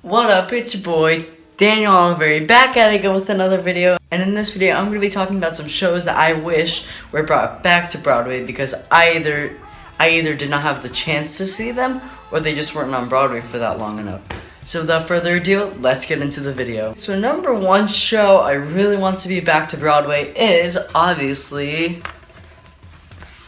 What up, it's your boy, Daniel Oliveri, back at it again with another video. And in this video, I'm going to be talking about some shows that I wish were brought back to Broadway because I either did not have the chance to see them or they just weren't on Broadway for that long enough. So without further ado, let's get into the video. So number one show I really want to be back to Broadway is obviously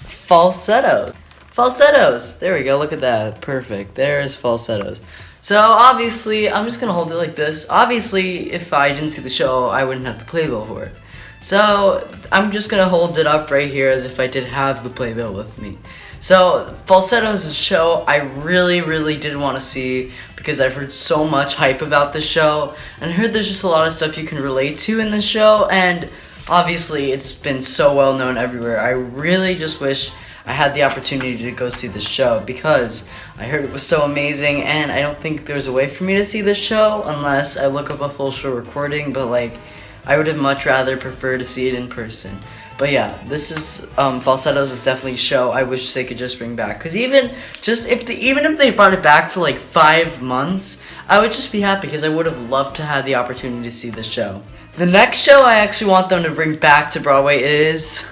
Falsettos. Falsettos! There we go, look at that. Perfect. There's Falsettos. So obviously, I'm just gonna hold it like this. Obviously, if I didn't see the show, I wouldn't have the playbill for it. So I'm just gonna hold it up right here as if I did have the playbill with me. So Falsettos is a show I really did want to see because I've heard so much hype about this show, and I heard there's just a lot of stuff you can relate to in the show, and obviously it's been so well known everywhere. I really just wish I had the opportunity to go see this show because I heard it was so amazing, and I don't think there's a way for me to see this show unless I look up a full show recording, but I would have much rather preferred to see it in person. But yeah, this is Falsettos is definitely a show I wish they could just bring back, because even if they brought it back for 5 months, I would just be happy because I would have loved to have the opportunity to see this show. The next show I actually want them to bring back to Broadway is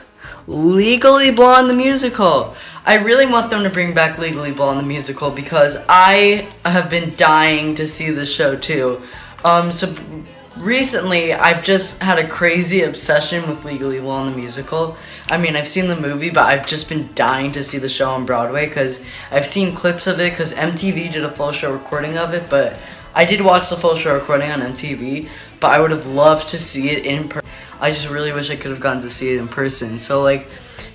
Legally Blonde the Musical. I really want them to bring back Legally Blonde the Musical because I have been dying to see the show too. So recently I've just had a crazy obsession with Legally Blonde the Musical. I mean, I've seen the movie, but I've just been dying to see the show on Broadway because I've seen clips of it because MTV did a full show recording of it, but I did watch the full show recording on MTV, but I would have loved to see it in person. I just really wish I could have gotten to see it in person. So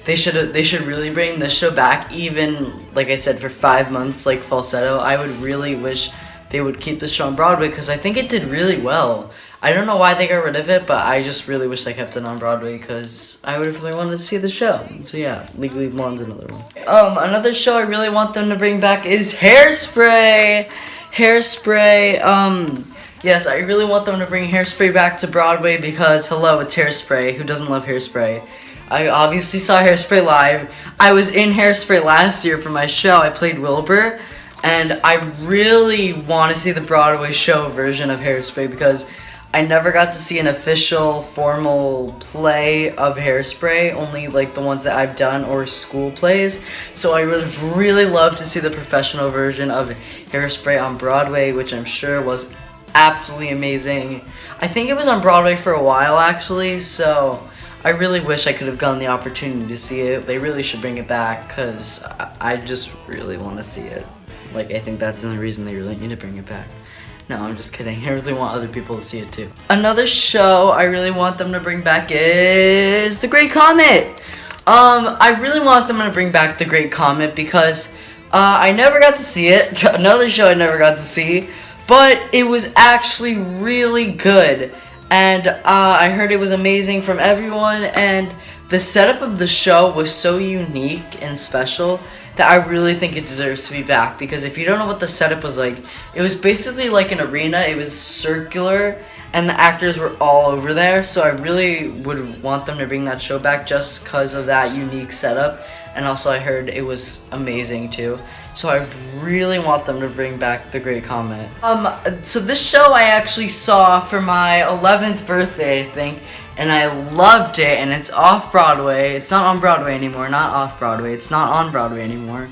they should really bring this show back, even like I said, for 5 months like Falsetto. I would really wish they would keep the show on Broadway because I think it did really well. I don't know why they got rid of it, but I just really wish they kept it on Broadway because I would have really wanted to see the show. So yeah, Legally Blonde's another one. Another show I really want them to bring back is Hairspray. Hairspray, yes, I really want them to bring Hairspray back to Broadway because, hello, it's Hairspray. Who doesn't love Hairspray? I obviously saw Hairspray live. I was in Hairspray last year for my show. I played Wilbur, and I really want to see the Broadway show version of Hairspray because I never got to see an official, formal play of Hairspray, only the ones that I've done or school plays. So I would have really loved to see the professional version of Hairspray on Broadway, which I'm sure was absolutely amazing. I think it was on Broadway for a while actually, so I really wish I could have gotten the opportunity to see it. They really should bring it back because I just really want to see it. I think that's the reason they really need to bring it back. No, I'm just kidding. I really want other people to see it too. Another show I really want them to bring back is The Great Comet. I really want them to bring back The Great Comet because I never got to see it. Another show I never got to see. But it was actually really good, and I heard it was amazing from everyone, and the setup of the show was so unique and special that I really think it deserves to be back, because if you don't know what the setup was like, it was basically like an arena. It was circular, and the actors were all over there, so I really would want them to bring that show back just because of that unique setup, and also I heard it was amazing too. So I really want them to bring back The Great Comet. So this show I actually saw for my 11th birthday, I think, and I loved it, and it's off Broadway. It's not on Broadway anymore, not off Broadway. It's not on Broadway anymore.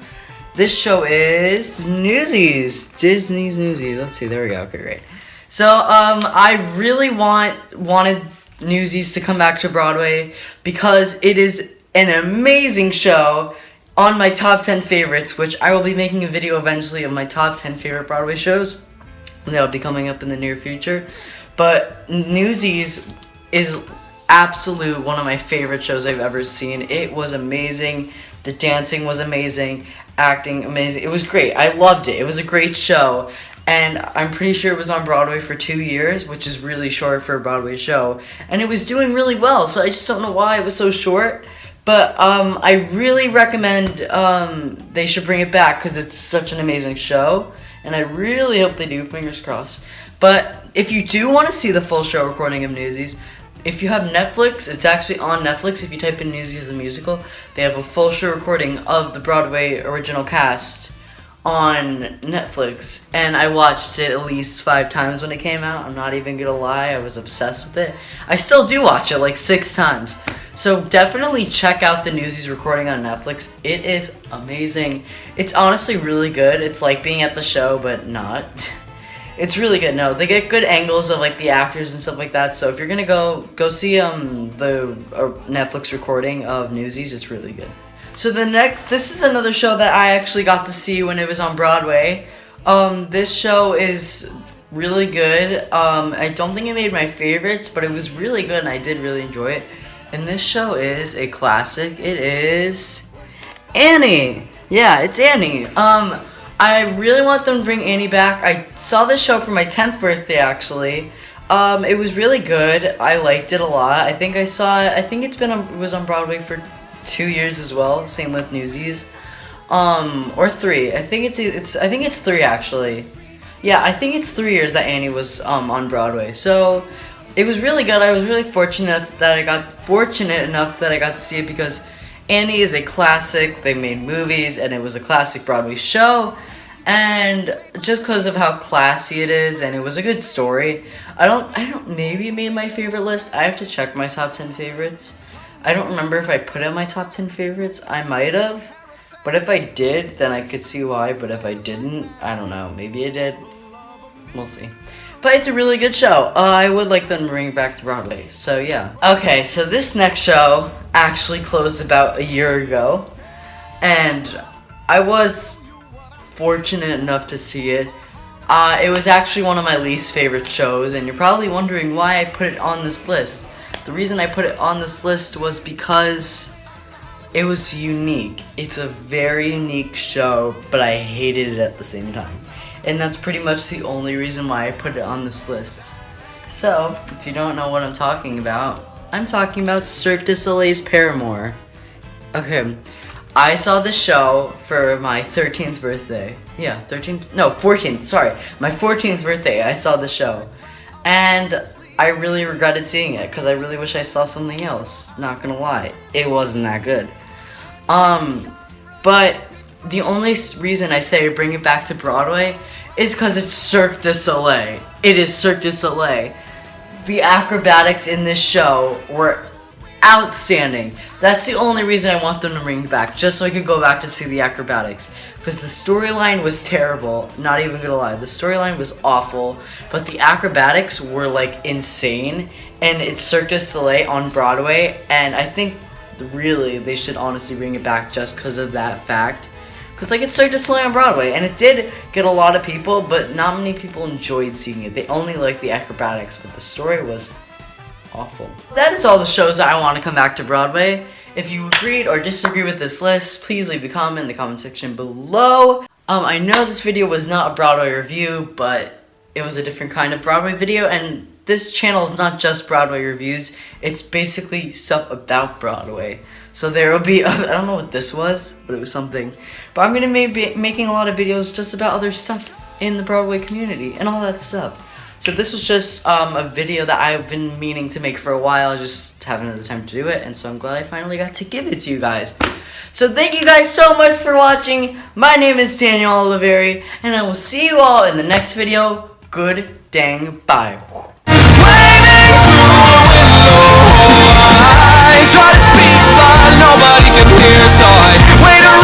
This show is Newsies, Disney's Newsies. Let's see, there we go, okay, great. So, I really wanted Newsies to come back to Broadway because it is an amazing show. On my top 10 favorites, which I will be making a video eventually of my top 10 favorite Broadway shows. That'll be coming up in the near future. But Newsies is absolute one of my favorite shows I've ever seen. It was amazing. The dancing was amazing. Acting amazing. It was great. I loved it. It was a great show. And I'm pretty sure it was on Broadway for 2 years, which is really short for a Broadway show. And it was doing really well, so I just don't know why it was so short. But I really recommend they should bring it back because it's such an amazing show. And I really hope they do, fingers crossed. But if you do want to see the full show recording of Newsies, if you have Netflix, it's actually on Netflix. If you type in Newsies the Musical, they have a full show recording of the Broadway original cast on Netflix, and I watched it at least 5 times when it came out. I'm not even gonna lie, I was obsessed with it. I still do watch it like 6 times. So definitely check out the Newsies recording on Netflix. It is amazing. It's honestly really good. It's like being at the show, but not. It's really good. No, they get good angles of like the actors and stuff like that. So if you're gonna go see the Netflix recording of Newsies, it's really good. So this is another show that I actually got to see when it was on Broadway. This show is really good. I don't think it made my favorites, but it was really good and I did really enjoy it. And this show is a classic. It is Annie. Yeah, it's Annie. I really want them to bring Annie back. I saw this show for my 10th birthday actually. It was really good. I liked it a lot. I think it was on Broadway for 2 years as well. Same with Newsies. Or 3. I think it's 3 actually. Yeah, I think it's 3 years that Annie was on Broadway. So it was really good. I was really fortunate enough that I got to see it because Annie is a classic. They made movies and it was a classic Broadway show. And just because of how classy it is and it was a good story, maybe it made my favorite list. I have to check my top 10 favorites. I don't remember if I put in my top 10 favorites. I might have. But if I did, then I could see why. But if I didn't, I don't know. Maybe I did. We'll see. But it's a really good show. I would like them to bring it back to Broadway. So yeah. Okay, so this next show actually closed about a year ago. And I was fortunate enough to see it. It was actually one of my least favorite shows. And you're probably wondering why I put it on this list. The reason I put it on this list was because it was unique. It's a very unique show, but I hated it at the same time. And that's pretty much the only reason why I put it on this list. So, if you don't know what I'm talking about Cirque du Soleil's Paramore. Okay, I saw the show for my 13th birthday. Yeah, 14th, sorry. My 14th birthday, I saw the show. And I really regretted seeing it because I really wish I saw something else. Not gonna lie, it wasn't that good. But the only reason I say bring it back to Broadway is because it's Cirque du Soleil. It is Cirque du Soleil. The acrobatics in this show were outstanding. That's the only reason I want them to bring it back, just so I could go back to see the acrobatics. Because the storyline was terrible, not even gonna lie. The storyline was awful, but the acrobatics were like insane. And it's Cirque du Soleil on Broadway, and I think really they should honestly bring it back just because of that fact. Because like it's Cirque du Soleil on Broadway, and it did get a lot of people, but not many people enjoyed seeing it. They only liked the acrobatics, but the story was awful. That is all the shows that I want to come back to Broadway. If you agreed or disagree with this list, please leave a comment in the comment section below. I know this video was not a Broadway review, but it was a different kind of Broadway video, and this channel is not just Broadway reviews, it's basically stuff about Broadway. So there will be, I don't know what this was, but it was something. But I'm going to be making a lot of videos just about other stuff in the Broadway community and all that stuff. So this was just a video that I've been meaning to make for a while, just haven't had the time to do it, and so I'm glad I finally got to give it to you guys. So thank you guys so much for watching. My name is Daniel Oliveri, and I will see you all in the next video. Good dang bye. Try to speak, but nobody can hear, so